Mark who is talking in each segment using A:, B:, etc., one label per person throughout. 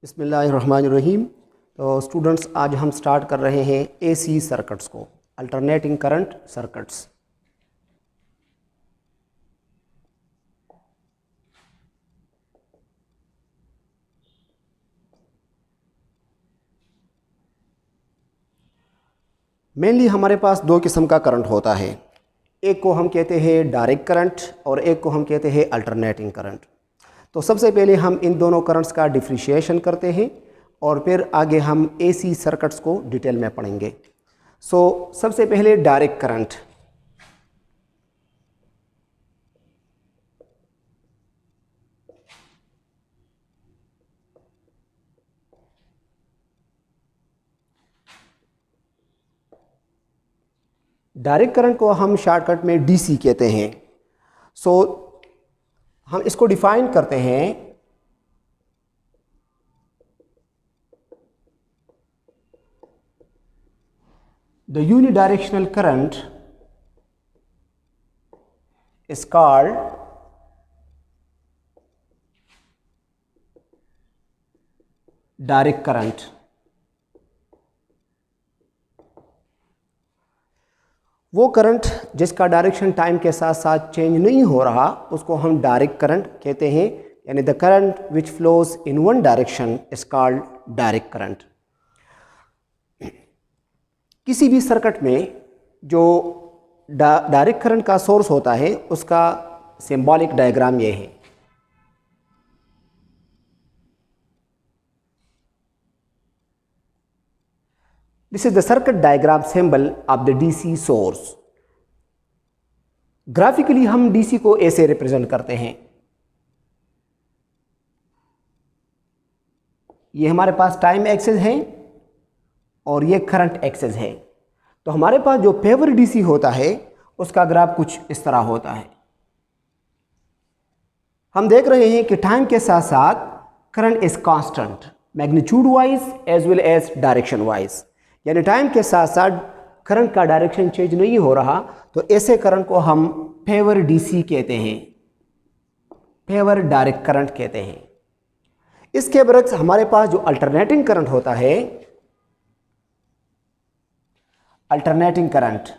A: बिस्मिल्लाहिर्रहमानिर्रहीम। तो स्टूडेंट्स, आज हम स्टार्ट कर रहे हैं एसी सर्किट्स को, अल्टरनेटिंग करंट सर्किट्स। मेनली हमारे पास दो किस्म का करंट होता है, एक को हम कहते हैं डायरेक्ट करंट और एक को हम कहते हैं अल्टरनेटिंग करंट। तो सबसे पहले हम इन दोनों करंट्स का डिफ्रेंशिएशन करते हैं और फिर आगे हम एसी सर्किट्स को डिटेल में पढ़ेंगे। सबसे पहले डायरेक्ट करंट। डायरेक्ट करंट को हम शॉर्टकट में डीसी कहते हैं। हम इसको डिफाइन करते हैं the unidirectional current is called direct current. वो करंट जिसका डायरेक्शन टाइम के साथ साथ चेंज नहीं हो रहा उसको हम डायरेक्ट करंट कहते हैं, यानी the current which flows in one direction is called direct current. किसी भी सर्किट में जो डायरेक्ट करंट का सोर्स होता है उसका सिंबॉलिक डायग्राम ये है। This is the circuit diagram symbol of the DC source. Graphically हम डीसी को ऐसे रिप्रेजेंट करते हैं। ये हमारे पास टाइम एक्सिस है और ये करंट एक्सिस है। तो हमारे पास जो फेवर डीसी होता है उसका ग्राफ कुछ इस तरह होता है। हम देख रहे हैं कि टाइम के साथ साथ current is constant, magnitude wise as well as direction wise, यानी टाइम के साथ साथ करंट का डायरेक्शन चेंज नहीं हो रहा। तो ऐसे करंट को हम फेवर डीसी कहते हैं, फेवर डायरेक्ट करंट कहते हैं। इसके बरक्स हमारे पास जो अल्टरनेटिंग करंट होता है, अल्टरनेटिंग करंट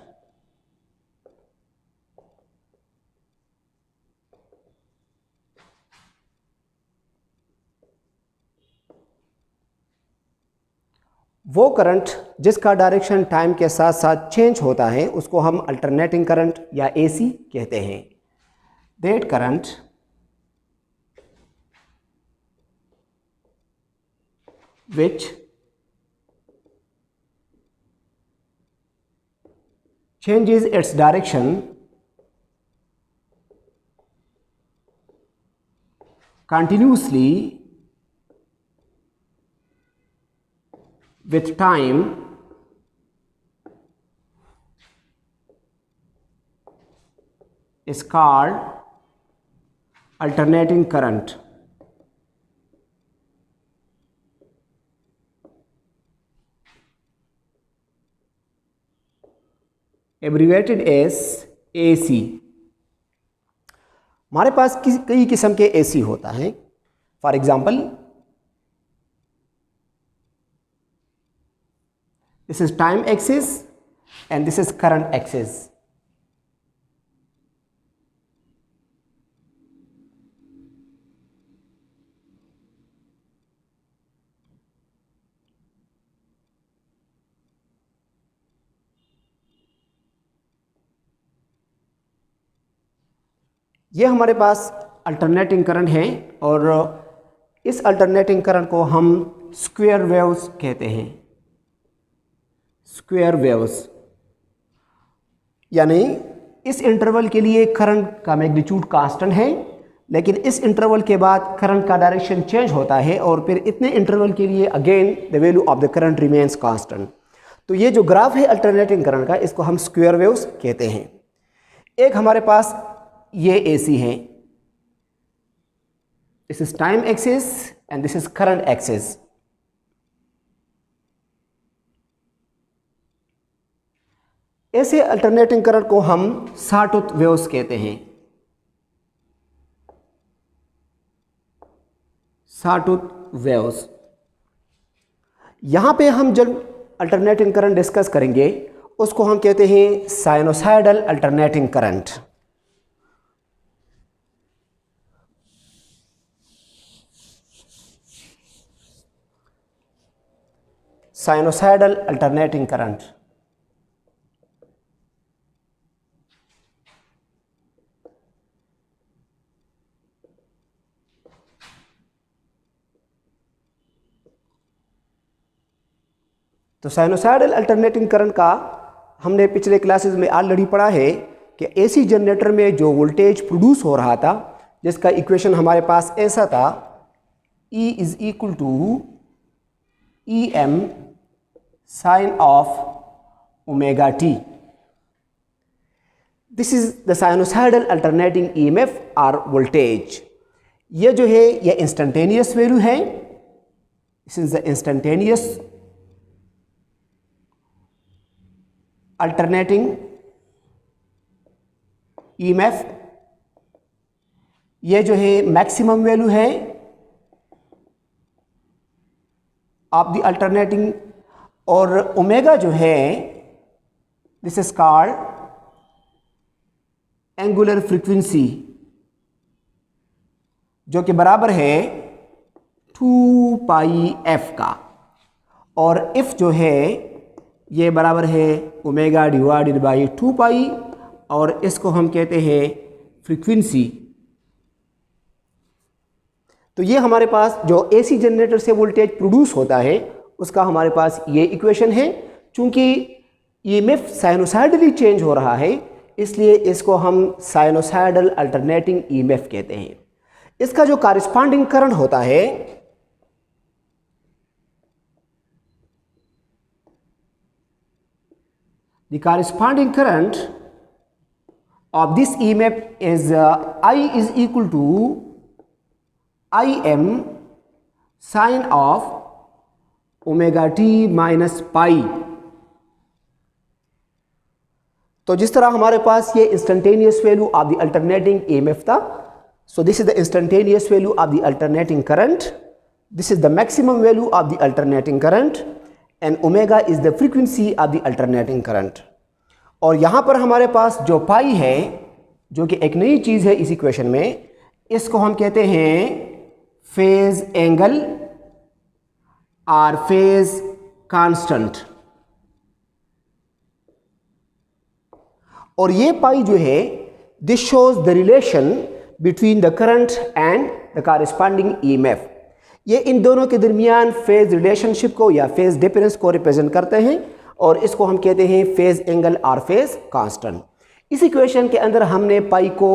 A: वो करंट जिसका डायरेक्शन टाइम के साथ साथ चेंज होता है उसको हम अल्टरनेटिंग करंट या एसी कहते हैं। That current which changes its direction continuously with time is called alternating current. Abbreviated as AC। हमारे पास कई किस्म के AC होता है। For example, this is time axis and this is current axis. ये हमारे पास अल्टरनेटिंग करंट है और इस अल्टरनेटिंग करंट को हम स्क्वायर वेव्स कहते हैं। स्क्वायर वेव्स यानी इस इंटरवल के लिए करंट का मैग्नीट्यूड कांस्टेंट है, लेकिन इस इंटरवल के बाद करंट का डायरेक्शन चेंज होता है और फिर इतने इंटरवल के लिए again the value of the current remains constant. तो ये जो ग्राफ है अल्टरनेटिंग करंट का, इसको हम स्क्वायर वेव्स कहते हैं। एक हमारे पास ये एसी है, this is time axis and this is current axis. ऐसे अल्टरनेटिंग करंट को हम सॉटूथ वेव्स कहते हैं। Sawtooth waves. यहाँ पे हम जब अल्टरनेटिंग करंट डिस्कस करेंगे उसको हम कहते हैं sinusoidal alternating current. Sinusoidal alternating current. तो साइनोसाइडल अल्टरनेटिंग करंट का हमने पिछले क्लासेस में ऑलरेडी पढ़ा है कि एसी जनरेटर में जो वोल्टेज प्रोड्यूस हो रहा था, जिसका इक्वेशन हमारे पास ऐसा था, E is equal to E M sine of omega T. This is the sinusoidal alternating EMF और वोल्टेज। ये जो है ये इंस्टेंटेनियस वैल्यू है। This is the instantaneous alternating EMF. ये जो है मैक्सिमम वैल्यू है ऑफ द अल्टरनेटिंग, और ओमेगा जो है this is called angular frequency, जो कि बराबर है 2 पाई एफ का, और इफ जो है ये बराबर है ओमेगा डिवाइडेड बाई 2 पाई, और इसको हम कहते हैं फ्रीक्वेंसी। तो ये हमारे पास जो एसी जनरेटर से वोल्टेज प्रोड्यूस होता है उसका हमारे पास ये इक्वेशन है। चूंकि ईएमएफ साइनोसाइडली चेंज हो रहा है इसलिए इसको हम साइनोसाइडल अल्टरनेटिंग ईएमएफ कहते हैं। इसका जो कॉरेस्पॉन्डिंग करंट होता है the corresponding current of this EMF is I is equal to Im sin of omega t minus pi। तो जिस तरह हमारे पास ये instantaneous value of the alternating EMF था, so this is the instantaneous value of the alternating current, this is the maximum value of the alternating current, and omega is the frequency of the alternating current। और यहाँ पर हमारे पास जो पाई है, जो कि एक नई चीज़ है इस इक्वेशन में, इसको हम कहते हैं फेज एंगल और फेज कांस्टेंट। और ये पाई जो है this shows the relation between the current and the corresponding EMF. ये इन दोनों के दरमियान फेज रिलेशनशिप को या फेज डिफरेंस को रिप्रेजेंट करते हैं, और इसको हम कहते हैं फेज एंगल और फेज कांस्टेंट। इस इक्वेशन के अंदर हमने पाई को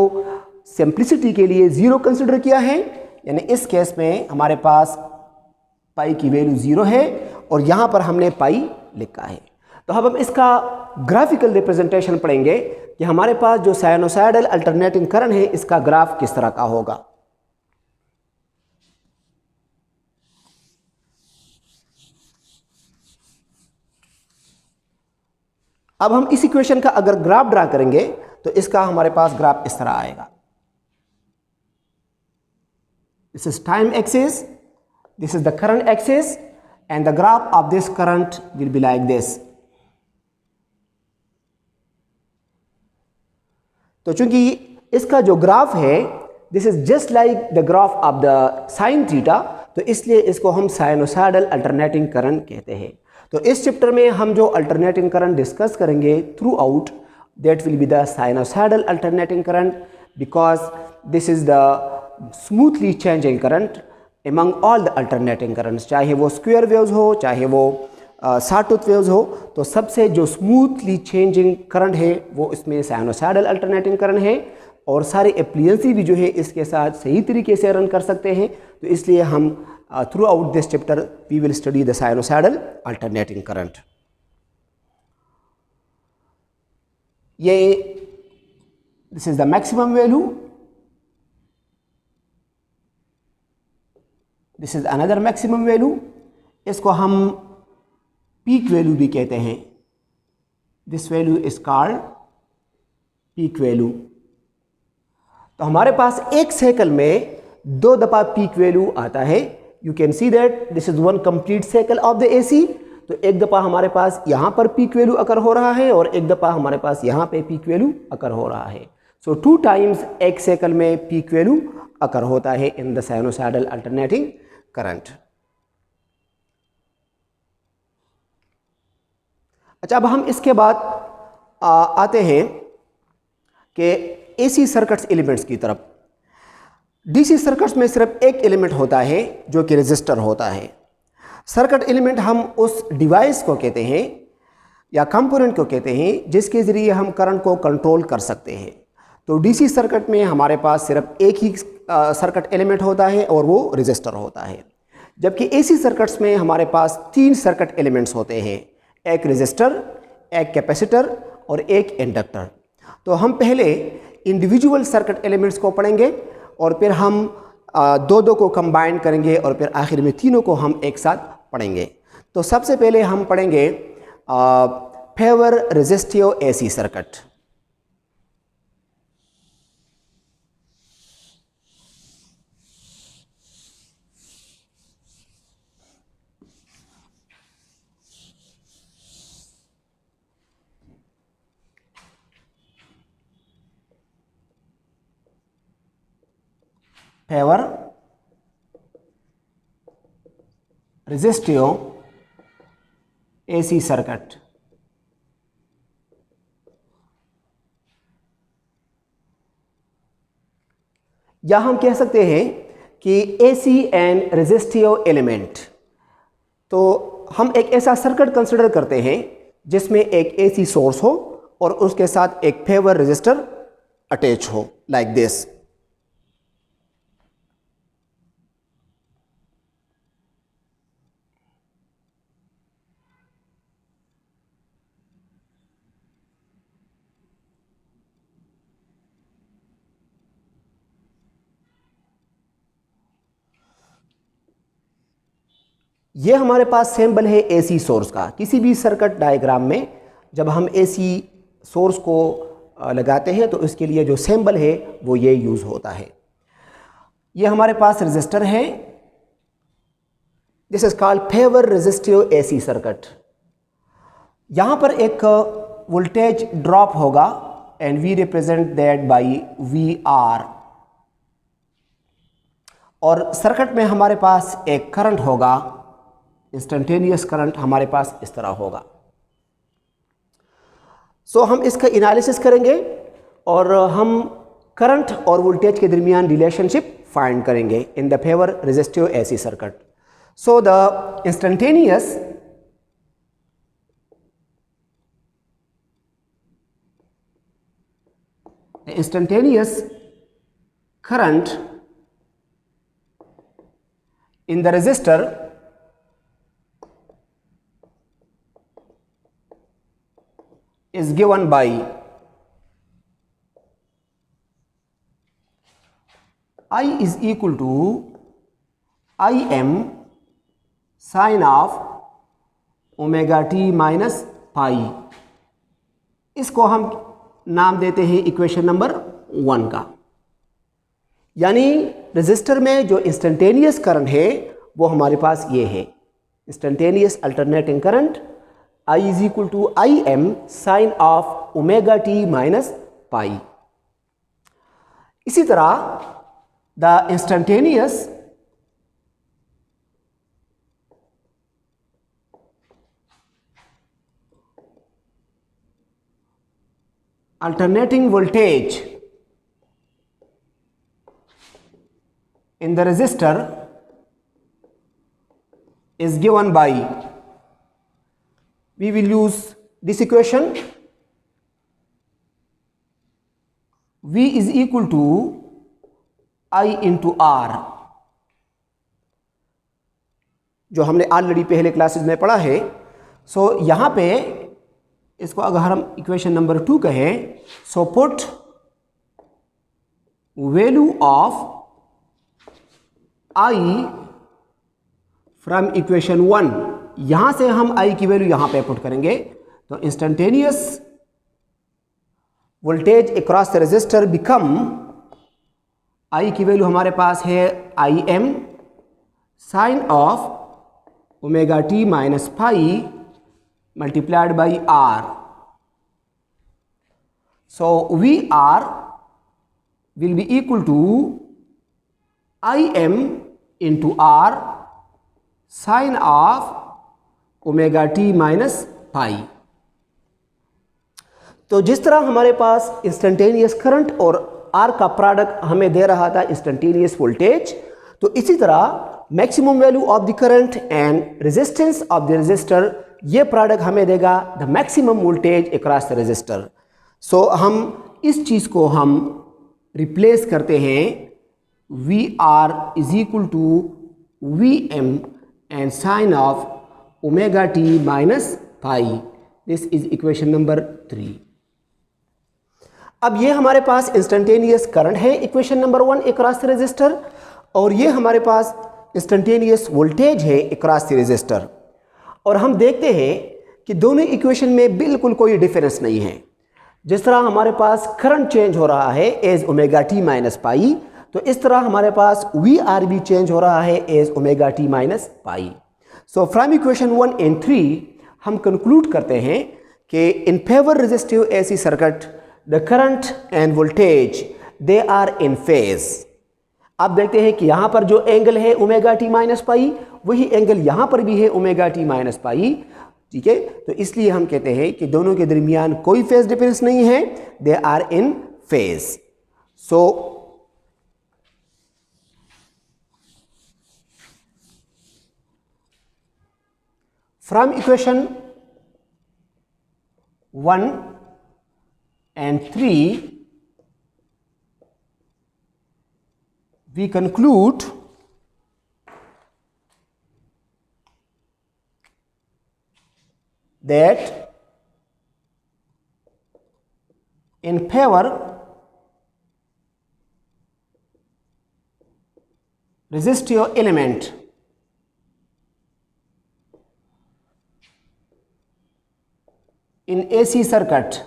A: सिंप्लिसिटी के लिए 0 कंसिडर किया है, यानी इस केस में हमारे पास पाई की वैल्यू 0 है और यहाँ पर हमने पाई लिखा है। तो अब हम इसका ग्राफिकल रिप्रेजेंटेशन पढ़ेंगे कि हमारे पास जो साइनोसाइडल अल्टरनेटिंग करंट है इसका ग्राफ किस तरह का होगा। अब हम इस इक्वेशन का अगर ग्राफ ड्रा करेंगे तो इसका हमारे पास ग्राफ इस तरह आएगा। This is time axis, this is the current axis, and the graph of this current will be like this. तो चूंकि इसका जो ग्राफ है this is just like the graph of the sine theta, तो इसलिए इसको हम साइनोसाइडल अल्टरनेटिंग करंट कहते हैं। तो इस चैप्टर में हम जो अल्टरनेटिंग करंट डिस्कस करेंगे through out, that will be the sinusoidal alternating current, because this is the smoothly changing current among all the alternating currents, चाहे वो स्क्वायर वेव्स हो चाहे वो साटूथ वेव्स हो। तो सबसे जो स्मूथली चेंजिंग करंट है वो इसमें साइनोसाइडल अल्टरनेटिंग करंट है, और सारे एप्लियंसी भी जो है इसके साथ सही तरीके से रन कर सकते हैं। तो इसलिए हम throughout this chapter we will study the sinusoidal alternating current. ये this is the maximum value, this is another maximum value, इसको हम पीक वैल्यू भी कहते हैं। This value is called peak value. तो हमारे पास एक साइकिल में 2 दफा पीक वैल्यू आता है, you can see that this is one complete cycle of the AC. तो एक दफ़ा हमारे पास यहाँ पर पीक वैल्यू अकर हो रहा है और एक दफ़ा हमारे पास यहाँ पे पीक वैल्यू अकर हो रहा है। सो 2 टाइम्स एक साइकिल में पीक वैल्यू अकर होता है in the sinusoidal alternating current. अच्छा, अब हम इसके बाद आते हैं कि एसी सर्किट्स एलिमेंट्स की तरफ। डीसी सर्किट्स में सिर्फ एक एलिमेंट होता है जो कि रेजिस्टर होता है। सर्किट एलिमेंट हम उस डिवाइस को कहते हैं या कंपोनेंट को कहते हैं जिसके ज़रिए हम करंट को कंट्रोल कर सकते हैं। तो डीसी सर्किट में हमारे पास सिर्फ एक ही सर्किट एलिमेंट होता है और वो रेजिस्टर होता है, जबकि एसी सर्किट्स में हमारे पास 3 सर्किट एलिमेंट्स होते हैं, एक रेजिस्टर, एक कैपेसिटर और एक इंडक्टर। तो हम पहले इंडिविजुअल सर्किट एलिमेंट्स को पढ़ेंगे और फिर हम दो को कंबाइन करेंगे और फिर आखिर में तीनों को हम एक साथ पढ़ेंगे। तो सबसे पहले हम पढ़ेंगे favour resistive AC circuit. Favour resistive AC circuit. या हम कह सकते हैं कि एसी एंड रेजिस्टिव एलिमेंट। तो हम एक ऐसा सर्किट कंसिडर करते हैं जिसमें एक एसी सोर्स हो और उसके साथ एक फेवर रेजिस्टर अटैच हो, लाइक दिस। ये हमारे पास सिंबल है एसी सोर्स का। किसी भी सर्किट डायग्राम में जब हम एसी सोर्स को लगाते हैं तो इसके लिए जो सिंबल है वो ये यूज़ होता है। ये हमारे पास रेजिस्टर है, this is called pure resistive AC circuit. यहाँ पर एक वोल्टेज ड्रॉप होगा and we represent that by V R. और सर्किट में हमारे पास एक करंट होगा, इंस्टेंटेनियस करंट हमारे पास इस तरह होगा। सो हम इसका एनालिसिस करेंगे और हम करंट और वोल्टेज के दरमियान रिलेशनशिप फाइंड करेंगे in the favour resistive AC circuit. So the instantaneous current in the resistor is given by I is equal to Im sin of omega t minus pi। इसको हम नाम देते हैं equation number 1 का। यानी resistor में जो इंस्टेंटेनियस करंट है वो हमारे पास ये है, instantaneous alternating current I is equal to Im sin of omega t minus pi। इसी तरह the instantaneous alternating voltage in the resistor is given by, we will use this equation, V is equal to I into R, जो हमने already पहले classes में पढ़ा है। सो यहाँ पे इसको अगर हम इक्वेशन नंबर 2 कहें, so put value of I from equation 1, यहाँ से हम I की वैल्यू यहाँ पे पुट करेंगे तो instantaneous voltage across the resistor become, I की वैल्यू हमारे पास है Im sine of omega t minus phi multiplied by r. So VR will be equal to Im into r sine of omega t minus phi. तो जिस तरह हमारे पास instantaneous current और आर का प्रोडक्ट हमें दे रहा था इंस्टेंटेनियस वोल्टेज, तो इसी तरह maximum value of the current and resistance of the resistor, ये प्रोडक्ट हमें देगा the maximum voltage across the resistor. So हम इस चीज़ को हम रिप्लेस करते हैं V R is equal to V M and sine of omega T minus pi. This is equation number 3. अब ये हमारे पास इंस्टेंटेनियस करंट है equation number 1 across the resistor, और ये हमारे पास इंस्टेंटेनियस वोल्टेज है अक्रॉस द रेजिस्टर. और हम देखते हैं कि दोनों इक्वेशन में बिल्कुल कोई डिफरेंस नहीं है. जिस तरह हमारे पास करंट चेंज हो रहा है as omega T minus pi, तो इस तरह हमारे पास वी आर भी चेंज हो रहा है as omega T minus pi. So from equation 1 and 3 हम कंक्लूड करते हैं कि in pure resistive AC circuit the current and voltage they are in phase. आप देखते हैं कि यहाँ पर जो एंगल है ओमेगा टी माइनस पाई, वही एंगल यहाँ पर भी है ओमेगा टी माइनस पाई. ठीक है, तो इसलिए हम कहते हैं कि दोनों के दरमियान कोई फेज डिफरेंस नहीं है, they are in phase. So from equation 1 and 3 we conclude that in favor resistive element in AC circuit,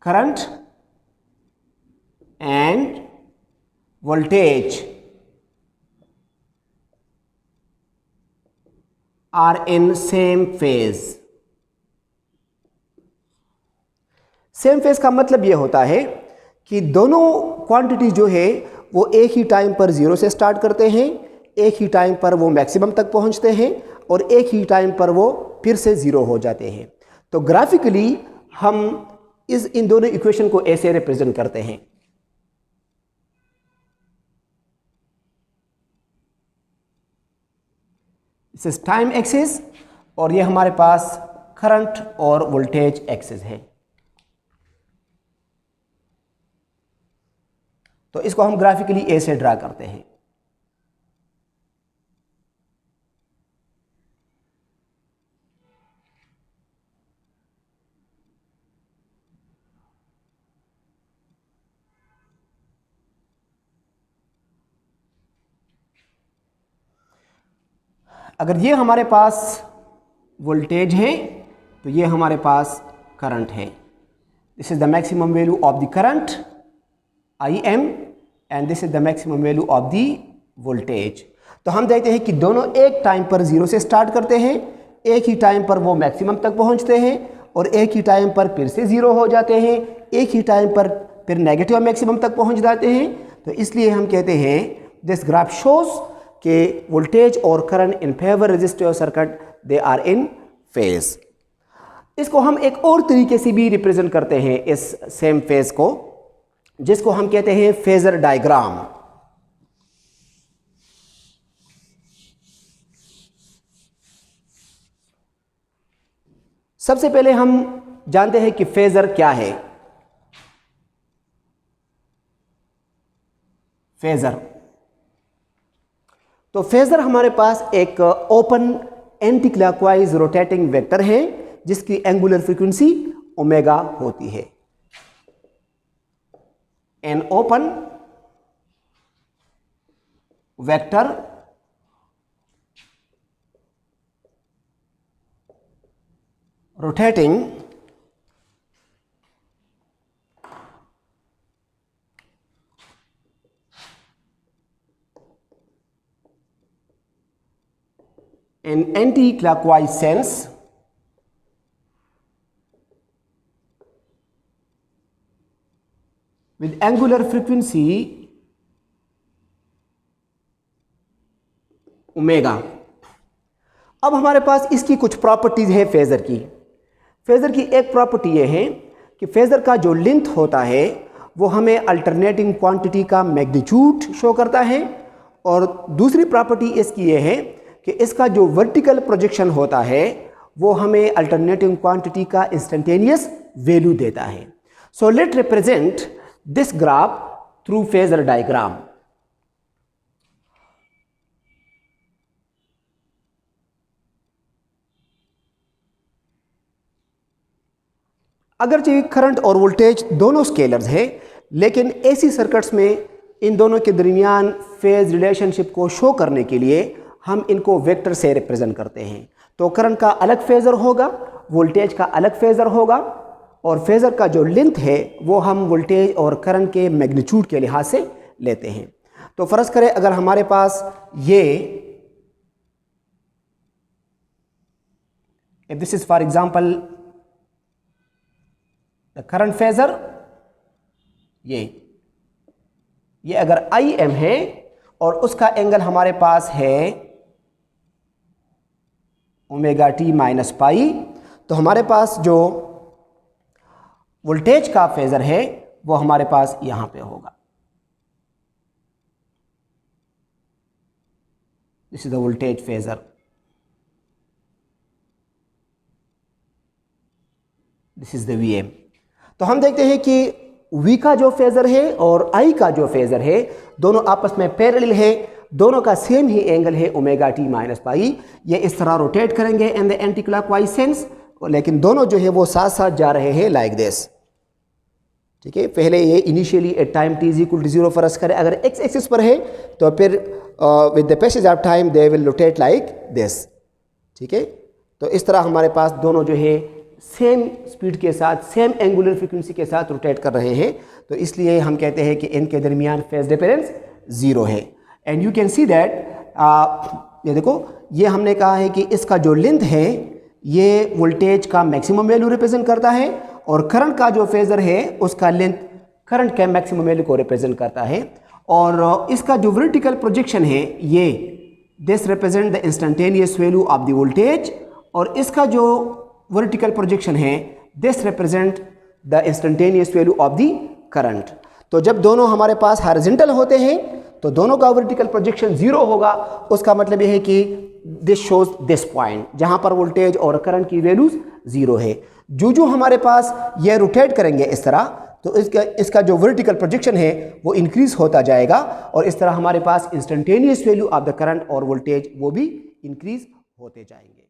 A: current and voltage are in same phase. Same phase का मतलब ये होता है कि दोनों क्वांटिटी जो है वो एक ही टाइम पर जीरो से स्टार्ट करते हैं, एक ही टाइम पर वो मैक्सिमम तक पहुंचते हैं, और एक ही टाइम पर वो फिर से जीरो हो जाते हैं. तो ग्राफिकली हम इन दोनों इक्वेशन को ऐसे रिप्रेजेंट करते हैं. दिस इज टाइम एक्सिस और ये हमारे पास करंट और वोल्टेज एक्सिस है. तो इसको हम ग्राफिकली ऐसे ड्रा करते हैं. अगर ये हमारे पास वोल्टेज है तो ये हमारे पास करंट है. This is the maximum value of the current IM and this is the maximum value of the voltage. तो हम देखते हैं कि दोनों एक टाइम पर जीरो से स्टार्ट करते हैं, एक ही टाइम पर वो मैक्सिमम तक पहुंचते हैं, और एक ही टाइम पर फिर से जीरो हो जाते हैं, एक ही टाइम पर फिर नेगेटिव मैक्सिमम तक पहुंच जाते हैं. तो इसलिए हम कहते हैं दिस ग्राफ शोज कि वोल्टेज और current in pure resistive circuit they are in phase. इसको हम एक और तरीके से भी रिप्रेजेंट करते हैं इस सेम फेज को, जिसको हम कहते हैं फेजर डायग्राम. सबसे पहले हम जानते हैं कि फेजर क्या है. फेजर, तो फेजर हमारे पास एक open anti clockwise rotating vector है जिसकी एंगुलर फ्रीक्वेंसी ओमेगा होती है. An open vector rotating in anti-clockwise sense with angular frequency omega. अब हमारे पास इसकी कुछ प्रॉपर्टीज है फेजर की। फेजर की एक प्रॉपर्टी ये है कि फेजर का जो लेंथ होता है वो हमें अल्टरनेटिंग क्वांटिटी का मैग्नीट्यूड शो करता है, और दूसरी प्रॉपर्टी इसकी ये है कि इसका जो वर्टिकल प्रोजेक्शन होता है वो हमें अल्टरनेटिंग क्वांटिटी का इंस्टेंटेनियस वैल्यू देता है। So let represent this graph through phasor diagram. अगरचे करंट और वोल्टेज दोनों स्केलर्स हैं, लेकिन एसी सर्किट्स में इन दोनों के दरमियान फेज रिलेशनशिप को शो करने के लिए हम इनको वेक्टर से रिप्रेजेंट करते हैं। तो करंट का अलग फेजर होगा, वोल्टेज का अलग फेजर होगा, और फेजर का जो लेंथ है वो हम वोल्टेज और करंट के मैग्नीट्यूड के लिहाज से लेते हैं। तो फर्ज करें अगर हमारे पास ये, if this is for example the current phasor, ये अगर IM है और उसका एंगल हमारे पास है ओमेगा टी माइनस पाई, तो हमारे पास जो वोल्टेज का फेजर है वो हमारे पास यहां पे होगा। This is the voltage phasor, this is the VM। तो हम देखते हैं कि V का जो फेजर है और I का जो फेजर है दोनों आपस में पैरेलल है, दोनों का सेम ही एंगल है ओमेगा टी माइनस पाई। ये इस तरह रोटेट करेंगे in the anti clockwise sense, लेकिन दोनों जो है वो साथ साथ जा रहे हैं लाइक दिस। ठीक है, पहले ये initially at time t is equal to 0 फर्ज करें, अगर x एक्सिस पर है तो फिर with the passage of time they will rotate like this. ठीक है, तो इस तरह हमारे पास दोनों जो है सेम स्पीड के साथ, सेम एंगुलर फ्रीक्वेंसी के साथ रोटेट कर रहे हैं, तो इसलिए हम कहते हैं कि इनके दरमियान फेज डिफरेंस 0 है। And you can see that, ये देखो, ये हमने कहा है कि इसका जो लेंथ है ये वोल्टेज का मैक्सिमम वैल्यू रिप्रेजेंट करता है, और करंट का जो फेजर है उसका लेंथ करंट के मैक्सिमम वैल्यू को रिप्रेजेंट करता है। और इसका जो वर्टिकल प्रोजेक्शन है ये this represent the instantaneous value of the voltage, और इसका जो वर्टिकल प्रोजेक्शन है this represent the instantaneous value of the current. तो जब दोनों हमारे पास हॉरिजॉन्टल होते हैं तो दोनों का वर्टिकल प्रोजेक्शन 0 होगा। उसका मतलब यह है कि दिस शोज दिस पॉइंट जहां पर वोल्टेज और करंट की वैल्यूज 0 है। जो हमारे पास ये रोटेट करेंगे इस तरह, तो इसका जो वर्टिकल प्रोजेक्शन है वो इंक्रीज होता जाएगा, और इस तरह हमारे पास instantaneous value of the current और वोल्टेज वो भी इंक्रीज होते जाएंगे।